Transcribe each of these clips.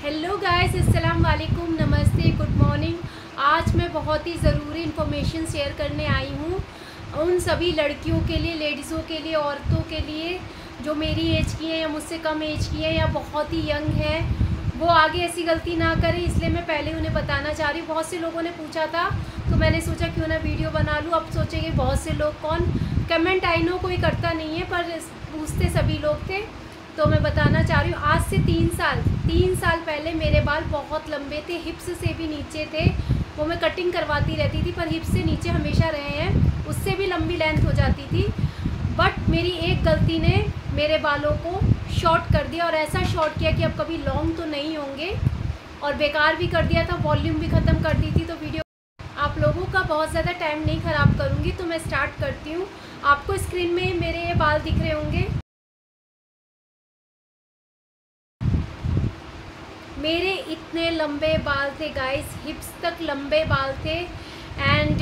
Hello guys, अस्सलाम वालेकुम, नमस्ते, गुड मॉर्निंग। आज मैं बहुत ही ज़रूरी इन्फॉर्मेशन शेयर करने आई हूँ उन सभी लड़कियों के लिए, लेडीज़ों के लिए, औरतों के लिए जो मेरी एज की हैं या मुझसे कम एज की हैं या बहुत ही यंग हैं। वो आगे ऐसी गलती ना करें, इसलिए मैं पहले उन्हें बताना चाह रही हूँ। बहुत से लोगों ने पूछा था तो मैंने सोचा क्यों ना वीडियो बना लूँ। अब सोचेंगे बहुत से लोग कौन, कमेंट आई नो कोई करता नहीं है, पर पूछते सभी लोग थे तो मैं बताना चाह रही हूँ। आज से 3 साल पहले मेरे बाल बहुत लंबे थे, हिप्स से भी नीचे थे। वो मैं कटिंग करवाती रहती थी पर हिप्स से नीचे हमेशा रहे हैं, उससे भी लंबी लेंथ हो जाती थी। बट मेरी एक गलती ने मेरे बालों को शॉर्ट कर दिया, और ऐसा शॉर्ट किया कि अब कभी लॉन्ग तो नहीं होंगे, और बेकार भी कर दिया था, वॉल्यूम भी ख़त्म कर दी थी। तो वीडियो आप लोगों का बहुत ज़्यादा टाइम नहीं ख़राब करूँगी, तो मैं स्टार्ट करती हूँ। आपको स्क्रीन में मेरे ये बाल दिख रहे होंगे। मेरे इतने लंबे बाल थे गाइस, हिप्स तक लंबे बाल थे। एंड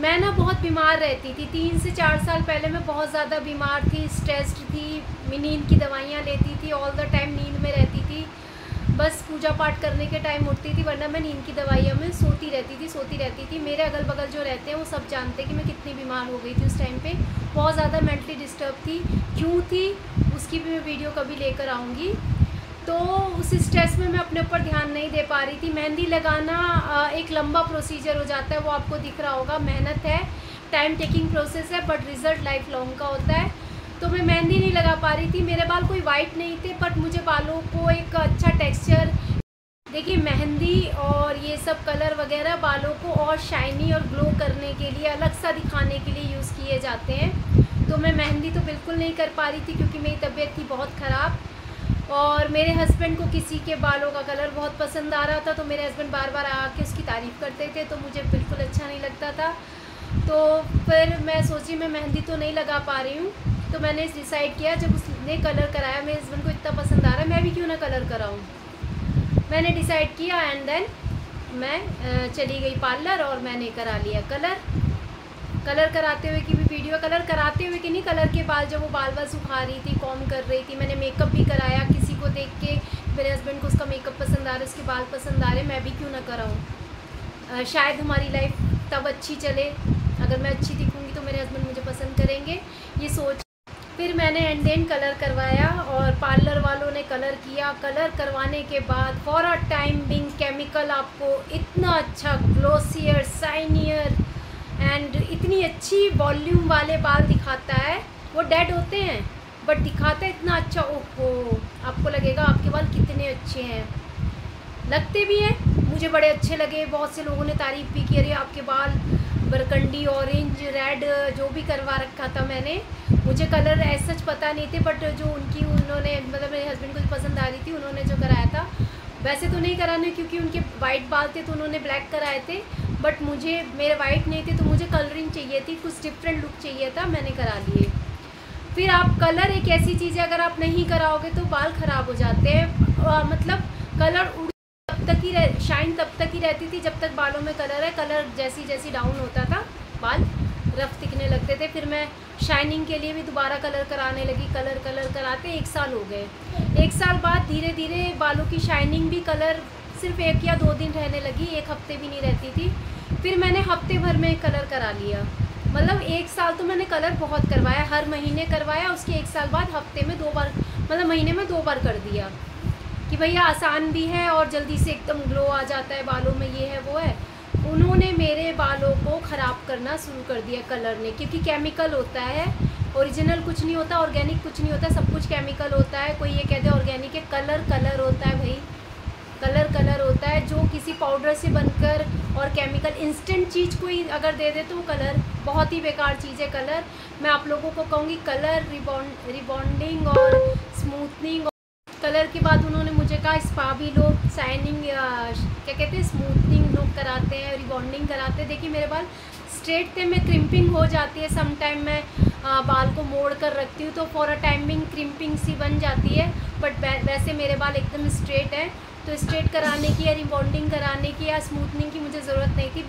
मैं ना बहुत बीमार रहती थी। 3 से 4 साल पहले मैं बहुत ज़्यादा बीमार थी, स्ट्रेस्ड थी, नींद की दवाइयाँ लेती थी, ऑल द टाइम नींद में रहती थी। बस पूजा पाठ करने के टाइम उठती थी, वरना मैं नींद की दवाइयों में सोती रहती थी। मेरे अगल बगल जो रहते हैं वो सब जानते हैं कि मैं कितनी बीमार हो गई थी उस टाइम पे। बहुत ज़्यादा मेंटली डिस्टर्ब थी। क्यों थी उसकी भी मैं वीडियो कभी लेकर आऊँगी। तो उस स्ट्रेस में मैं अपने ऊपर ध्यान नहीं दे पा रही थी। मेहंदी लगाना एक लंबा प्रोसीजर हो जाता है, वो आपको दिख रहा होगा। मेहनत है, टाइम टेकिंग प्रोसेस है, बट रिज़ल्ट लाइफ लॉन्ग का होता है। तो मैं मेहंदी नहीं लगा पा रही थी। मेरे बाल कोई वाइट नहीं थे, बट मुझे बालों को एक अच्छा टेक्सचर, देखिए मेहंदी और ये सब कलर वगैरह बालों को और शाइनी और ग्लो करने के लिए, अलग सा दिखाने के लिए यूज़ किए जाते हैं। तो मैं मेहंदी तो बिल्कुल नहीं कर पा रही थी क्योंकि मेरी तबीयत थी बहुत ख़राब। और मेरे हस्बैंड को किसी के बालों का कलर बहुत पसंद आ रहा था, तो मेरे हस्बैंड बार बार आके उसकी तारीफ़ करते थे, तो मुझे बिल्कुल अच्छा नहीं लगता था। तो फिर मैं सोची मैं मेहंदी तो नहीं लगा पा रही हूँ, तो मैंने डिसाइड किया, जब उसने कलर कराया, मेरे हस्बैंड को इतना पसंद आ रहा है, मैं भी क्यों ना कलर कराऊँ। मैंने डिसाइड किया एंड देन मैं चली गई पार्लर और मैंने करा लिया कलर कराते हुए की भी वीडियो, कलर कराते हुए कि नहीं, कलर के बाद जब वो बाल सुखा रही थी, कॉम कर रही थी। मैंने मेकअप भी कराया, किसी को देख के मेरे हस्बैंड को उसका मेकअप पसंद आ रहा है, उसके बाल पसंद आ रहे, मैं भी क्यों ना कराऊँ। शायद हमारी लाइफ तब अच्छी चले, अगर मैं अच्छी दिखूँगी तो मेरे हस्बैंड मुझे पसंद करेंगे, ये सोच। फिर मैंने एंड देन कलर करवाया और पार्लर वालों ने कलर किया। कलर करवाने के बाद for a time being chemical आपको इतना अच्छा ग्लोसियर, शाइनियर एंड इतनी अच्छी वॉल्यूम वाले बाल दिखाता है। वो डेड होते हैं बट दिखाता है इतना अच्छा, ओहो, आपको लगेगा आपके बाल कितने अच्छे हैं। लगते भी हैं, मुझे बड़े अच्छे लगे। बहुत से लोगों ने तारीफ़ भी की, अरे आपके बाल बरकंडी, ऑरेंज, रेड, जो भी करवा रखा था मैंने। मुझे कलर ऐसा सच पता नहीं थे, बट जो उन्होंने, मतलब मेरे हस्बैंड को पसंद आ रही थी, उन्होंने जो कराया था, वैसे तो नहीं कराने क्योंकि उनके वाइट बाल थे तो उन्होंने ब्लैक कराए थे, बट मुझे, मेरे वाइट नहीं थे तो मुझे कलरिंग चाहिए थी, कुछ डिफरेंट लुक चाहिए था, मैंने करा लिए। फिर आप, कलर एक ऐसी चीज़ है, अगर आप नहीं कराओगे तो बाल ख़राब हो जाते हैं। मतलब कलर तब तक ही शाइन तब तक ही रहती थी जब तक बालों में कलर है। कलर जैसी डाउन होता था, बाल रफ दिखने लगते थे। फिर मैं शाइनिंग के लिए भी दोबारा कलर कराने लगी। कलर कराते 1 साल हो गए। 1 साल बाद धीरे धीरे बालों की शाइनिंग भी, कलर सिर्फ 1 या 2 दिन रहने लगी, 1 हफ्ते भी नहीं रहती थी। फिर मैंने हफ्ते भर में कलर करा लिया। मतलब 1 साल तो मैंने कलर बहुत करवाया, हर महीने करवाया। उसके 1 साल बाद हफ्ते में 2 बार, मतलब महीने में 2 बार कर दिया कि भैया आसान भी है और जल्दी से एकदम ग्लो आ जाता है बालों में, ये है वो है। उन्होंने मेरे बालों को ख़राब करना शुरू कर दिया कलर ने, क्योंकि केमिकल होता है, ओरिजिनल कुछ नहीं होता, ऑर्गेनिक कुछ नहीं होता, सब कुछ केमिकल होता है। कोई ये कहते हैं ऑर्गेनिक है, कलर होता है भाई, कलर होता है जो किसी पाउडर से बनकर, और केमिकल इंस्टेंट चीज़ कोई अगर दे दे तो वो कलर बहुत ही बेकार चीज़ है। कलर मैं आप लोगों को कहूँगी, कलर रिबॉन्डिंग और स्मूथनिंग। कलर के बाद उन्होंने मुझे कहा स्पा भी लो, शाइनिंग, क्या कहते हैं, स्मूथनिंग लोग कराते हैं, रिबॉन्डिंग कराते हैं। देखिए मेरे बाल स्ट्रेट थे, मैं क्रिम्पिंग हो जाती है सम टाइम, मैं बाल को मोड़ कर रखती हूँ तो फॉर अ टाइमिंग क्रिम्पिंग सी बन जाती है, बट वैसे मेरे बाल एकदम स्ट्रेट हैं। तो स्ट्रेट कराने की या रिबॉन्डिंग कराने की या स्मूथनिंग की मुझे ज़रूरत नहीं थी।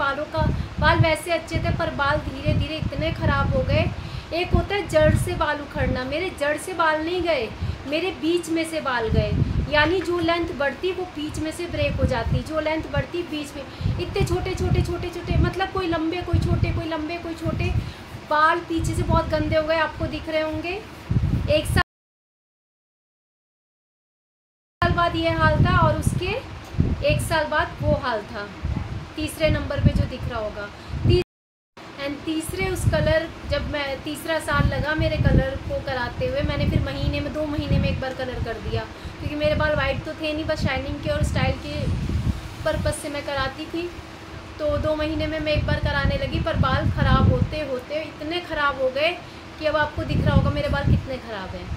बाल वैसे अच्छे थे, पर बाल धीरे धीरे इतने ख़राब हो गए। एक होता है जड़ से बाल उखड़ना, मेरे जड़ से बाल नहीं गए, मेरे बीच में से बाल गए। यानी जो लेंथ बढ़ती वो बीच में से ब्रेक हो जाती, जो लेंथ बढ़ती बीच में। इतने छोटे छोटे छोटे छोटे, मतलब कोई लंबे कोई छोटे, कोई लंबे कोई छोटे, बाल पीछे से बहुत गंदे हो गए, आपको दिख रहे होंगे। 1 साल बाद ये हाल था और उसके 1 साल बाद वो हाल था, तीसरे नंबर पे जो दिख रहा होगा। एंड तीसरे उस कलर, जब मैं तीसरा साल लगा मेरे कलर को कराते हुए, मैंने फिर 2 महीने में एक बार कलर कर दिया, क्योंकि मेरे बाल वाइट तो थे नहीं, बस शाइनिंग के और स्टाइल के पर्पस से मैं कराती थी। तो 2 महीने में मैं एक बार कराने लगी, पर बाल ख़राब होते होते इतने ख़राब हो गए कि अब आपको दिख रहा होगा मेरे बाल कितने ख़राब हैं।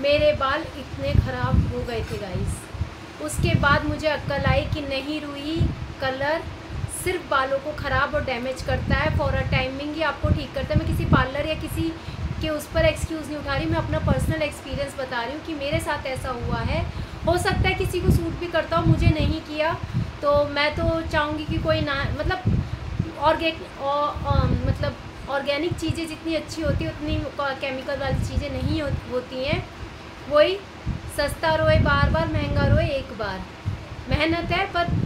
मेरे बाल इतने ख़राब हो गए थे गाइस। उसके बाद मुझे अक्ल आई कि नहीं रुई, कलर सिर्फ बालों को ख़राब और डैमेज करता है, फॉर अ टाइमिंग ही आपको ठीक करता है। मैं किसी पार्लर या किसी के उस पर एक्सक्यूज़ नहीं उठा रही, मैं अपना पर्सनल एक्सपीरियंस बता रही हूँ कि मेरे साथ ऐसा हुआ है। हो सकता है किसी को सूट भी करता हो, मुझे नहीं किया। तो मैं तो चाहूँगी कि कोई ना, मतलब ऑर्गेनिक चीज़ें जितनी अच्छी होती है उतनी केमिकल वाली चीज़ें नहीं होती हैं। वही सस्ता रोए बार बार, महंगा रोए एक बार, मेहनत है। पर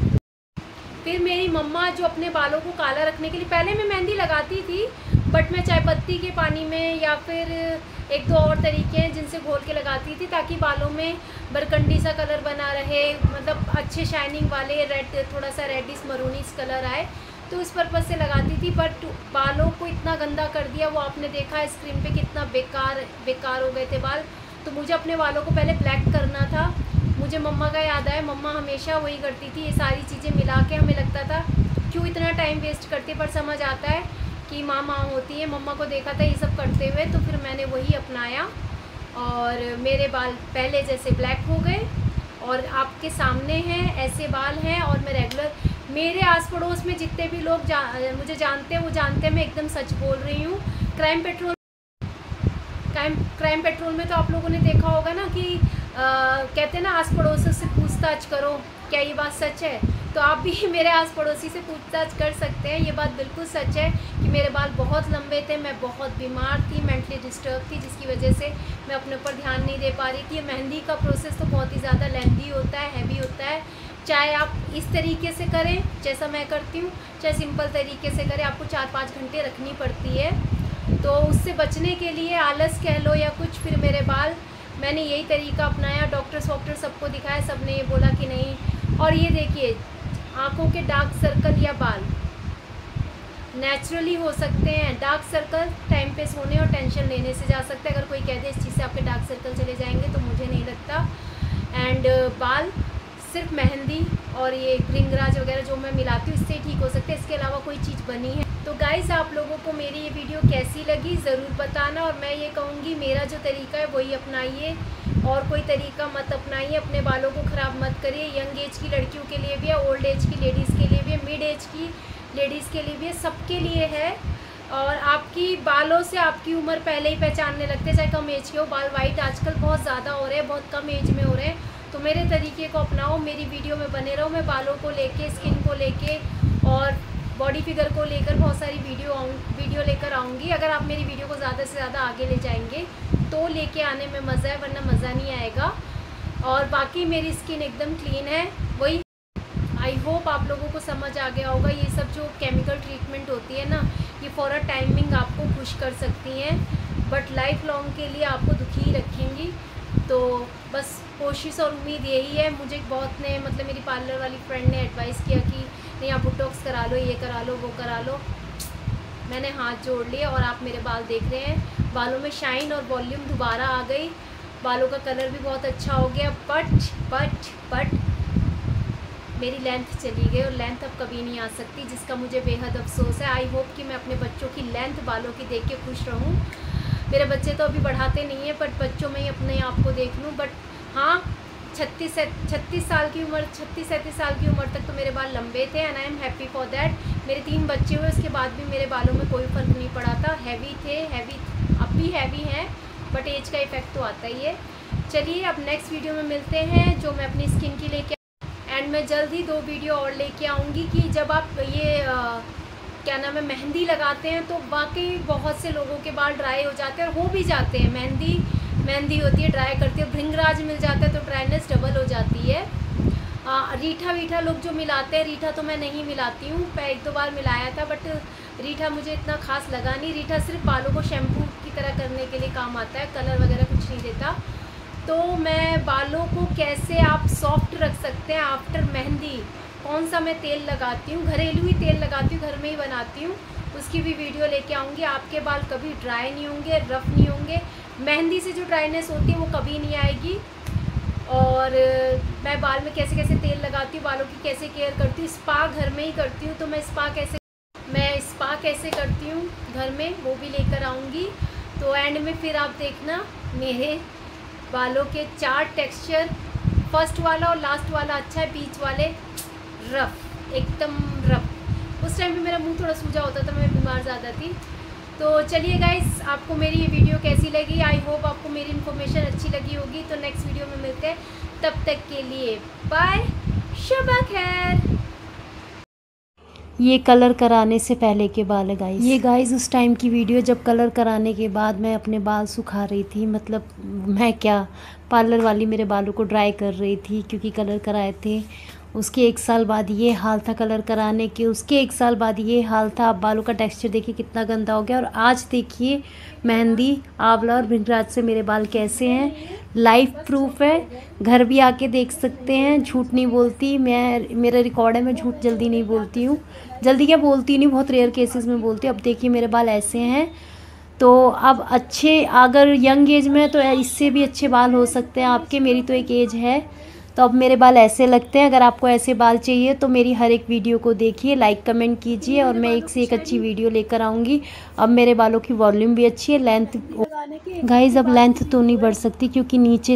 फिर मेरी मम्मा जो अपने बालों को काला रखने के लिए, पहले मैं मेहंदी लगाती थी, बट मैं चाय पत्ती के पानी में या फिर 1-2 और तरीके हैं जिनसे घोल के लगाती थी, ताकि बालों में बरकंडी सा कलर बना रहे, मतलब अच्छे शाइनिंग वाले रेड, थोड़ा सा रेडिश मरूनिश कलर आए, तो इस पर्पज़ से लगाती थी। बट बालों को इतना गंदा कर दिया, वो आपने देखा स्क्रीन पे कितना बेकार हो गए थे बाल। तो मुझे अपने बालों को पहले ब्लैक करना था। मुझे मम्मा का याद आया, मम्मा हमेशा वही करती थी, ये सारी चीज़ें मिला के। हमें लगता था क्यों इतना टाइम वेस्ट करती, पर समझ आता है कि माँ होती है। मम्मा को देखा था ये सब करते हुए, तो फिर मैंने वही अपनाया और मेरे बाल पहले जैसे ब्लैक हो गए और आपके सामने हैं ऐसे बाल हैं। और मैं रेगुलर, मेरे आस पड़ोस में जितने भी लोग मुझे जानते हैं वो जानते हैं मैं एकदम सच बोल रही हूँ। क्राइम पेट्रोल में तो आप लोगों ने देखा होगा ना कि कहते हैं ना आस पड़ोसी से पूछताछ करो, क्या ये बात सच है? तो आप भी मेरे आस पड़ोसी से पूछताछ कर सकते हैं। ये बात बिल्कुल सच है कि मेरे बाल बहुत लंबे थे, मैं बहुत बीमार थी, मेंटली डिस्टर्ब थी, जिसकी वजह से मैं अपने ऊपर ध्यान नहीं दे पा रही थी। मेहंदी का प्रोसेस तो बहुत ही ज़्यादा लेंथी होता है, हैवी होता है। चाहे आप इस तरीके से करें जैसा मैं करती हूँ, चाहे सिंपल तरीके से करें, आपको 4-5 घंटे रखनी पड़ती है। तो उससे बचने के लिए आलस कह लो या कुछ, फिर मेरे बाल, मैंने यही तरीका अपनाया। डॉक्टर वॉक्टर सबको दिखाया, सब ने ये बोला कि नहीं। और ये देखिए, आँखों के डार्क सर्कल या बाल नेचुरली हो सकते हैं। डार्क सर्कल टाइम पे सोने और टेंशन लेने से जा सकते हैं। अगर कोई कह दे इस चीज़ से आपके डार्क सर्कल चले जाएंगे, तो मुझे नहीं लगता। एंड बाल सिर्फ मेहंदी और ये ग्रिंगराज वगैरह जो मैं मिलाती हूँ इससे ठीक हो सकते हैं, इसके अलावा कोई चीज़ बनी है। तो गाइस, आप लोगों को मेरी ये वीडियो कैसी लगी ज़रूर बताना। और मैं ये कहूँगी, मेरा जो तरीका है वही अपनाइए, और कोई तरीका मत अपनाइए। अपने बालों को ख़राब मत करिए। यंग एज की लड़कियों के लिए भी है, ओल्ड एज की लेडीज़ के लिए भी है, मिड एज की लेडीज़ के लिए भी है, सबके लिए है। और आपकी बालों से आपकी उम्र पहले ही पहचानने लगते हैं, चाहे कम एज के हो। बाल वाइट आजकल बहुत ज़्यादा हो रहे हैं, बहुत कम एज में हो रहे हैं। तो मेरे तरीके को अपनाओ, मेरी वीडियो में बने रहो। मैं बालों को लेके, स्किन को लेके और बॉडी फिगर को लेकर बहुत सारी वीडियो लेकर आऊँगी। अगर आप मेरी वीडियो को ज़्यादा से ज़्यादा आगे ले जाएंगे तो लेके आने में मज़ा है, वरना मज़ा नहीं आएगा। और बाकी मेरी स्किन एकदम क्लीन है। वही आई होप आप लोगों को समझ आ गया होगा। ये सब जो केमिकल ट्रीटमेंट होती है ना, ये फॉर अ टाइमिंग आपको खुश कर सकती हैं, बट लाइफ लॉन्ग के लिए आपको दुखी ही रखेंगी। तो बस कोशिश और उम्मीद यही है। मुझे बहुत ने, मतलब मेरी पार्लर वाली फ्रेंड ने एडवाइस किया कि नहीं आप बोटॉक्स करा लो, ये करा लो, वो करा लो। मैंने हाथ जोड़ लिए और आप मेरे बाल देख रहे हैं। बालों में शाइन और वॉल्यूम दोबारा आ गई, बालों का कलर भी बहुत अच्छा हो गया। बट मेरी लेंथ चली गई और लेंथ अब कभी नहीं आ सकती, जिसका मुझे बेहद अफसोस है। आई होप कि मैं अपने बच्चों की लेंथ बालों की देख के खुश रहूं। मेरे बच्चे तो अभी बढ़ाते नहीं हैं, बट बच्चों में ही अपने आप को देख लूँ। बट हाँ, 36-37 साल की उम्र तक तो मेरे बाल लंबे थे, and I am happy for that. मेरे 3 बच्चे हुए, उसके बाद भी मेरे बालों में कोई फ़र्क नहीं पड़ा था। हैवी थे, अब भी हैवी हैं, बट एज का इफ़ेक्ट तो आता ही है। चलिए, अब नेक्स्ट वीडियो में मिलते हैं, जो मैं अपनी स्किन की लेके, एंड मैं जल्द ही 2 वीडियो और लेके आऊँगी कि जब आप ये क्या नाम है, मेहंदी लगाते हैं तो वाकई बहुत से लोगों के बाल ड्राई हो जाते हैं और हो भी जाते हैं। मेहंदी मेहंदी होती है ड्राई करती है, भृंगराज मिल जाता है तो ड्राइनेस डबल हो जाती है। रीठा वीठा लोग जो मिलाते हैं, रीठा तो मैं नहीं मिलाती हूँ, मैं 1-2 बार मिलाया था बट रीठा मुझे इतना खास लगा नहीं। रीठा सिर्फ बालों को शैम्पू की तरह करने के लिए काम आता है, कलर वगैरह कुछ नहीं देता। तो मैं बालों को कैसे आप सॉफ्ट रख सकते हैं आफ्टर मेहंदी, कौन सा मैं तेल लगाती हूँ, घरेलू ही तेल लगाती हूँ, घर में ही बनाती हूँ, उसकी भी वीडियो लेके आऊँगी। आपके बाल कभी ड्राई नहीं होंगे, रफ़ नहीं होंगे, मेहंदी से जो ड्राइनेस होती है वो कभी नहीं आएगी। और मैं बाल में कैसे कैसे तेल लगाती हूँ, बालों की कैसे केयर करती हूँ, स्पा घर में ही करती हूँ। तो मैं स्पा कैसे करती हूँ घर में, वो भी लेकर आऊँगी। तो एंड में फिर आप देखना मेरे बालों के 4 टेक्सचर, फर्स्ट वाला और लास्ट वाला अच्छा है, बीच वाले रफ़, एकदम रफ़। उस टाइम पे मेरा मुंह थोड़ा सूजा होता था, मैं बीमार ज़्यादा थी। तो चलिए गाइस, आपको मेरी ये वीडियो कैसी लगी, आई होप आपको मेरी इन्फॉर्मेशन अच्छी लगी होगी। तो नेक्स्ट वीडियो में मिलते हैं, तब तक के लिए बाय, शबा खैर। ये कलर कराने से पहले के बाल है गाइस। ये गाइस उस टाइम की वीडियो जब कलर कराने के बाद मैं अपने बाल सुखा रही थी, मतलब मैं क्या, पार्लर वाली मेरे बालों को ड्राई कर रही थी क्योंकि कलर कराए थे। उसके 1 साल बाद ये हाल था कलर कराने के, उसके 1 साल बाद ये हाल था। अब बालों का टेक्सचर देखिए कितना गंदा हो गया। और आज देखिए मेहंदी, आंवला और भृंगराज से मेरे बाल कैसे हैं। लाइफ प्रूफ है, घर भी आके देख सकते हैं, झूठ नहीं बोलती मैं, मेरा रिकॉर्ड है, मैं झूठ जल्दी नहीं बोलती हूँ। जल्दी क्या बोलती नहीं, बहुत रेयर केसेस में बोलती हूँ। अब देखिए मेरे बाल ऐसे हैं। तो अब अच्छे, अगर यंग एज में तो इससे भी अच्छे बाल हो सकते हैं आपके, मेरी तो एक एज है। तो अब मेरे बाल ऐसे लगते हैं। अगर आपको ऐसे बाल चाहिए तो मेरी हर एक वीडियो को देखिए, लाइक कमेंट कीजिए और मैं एक से एक अच्छी वीडियो लेकर आऊँगी। अब मेरे बालों की वॉल्यूम भी अच्छी है, लेंथ गाइस अब लेंथ तो नहीं बढ़ सकती क्योंकि नीचे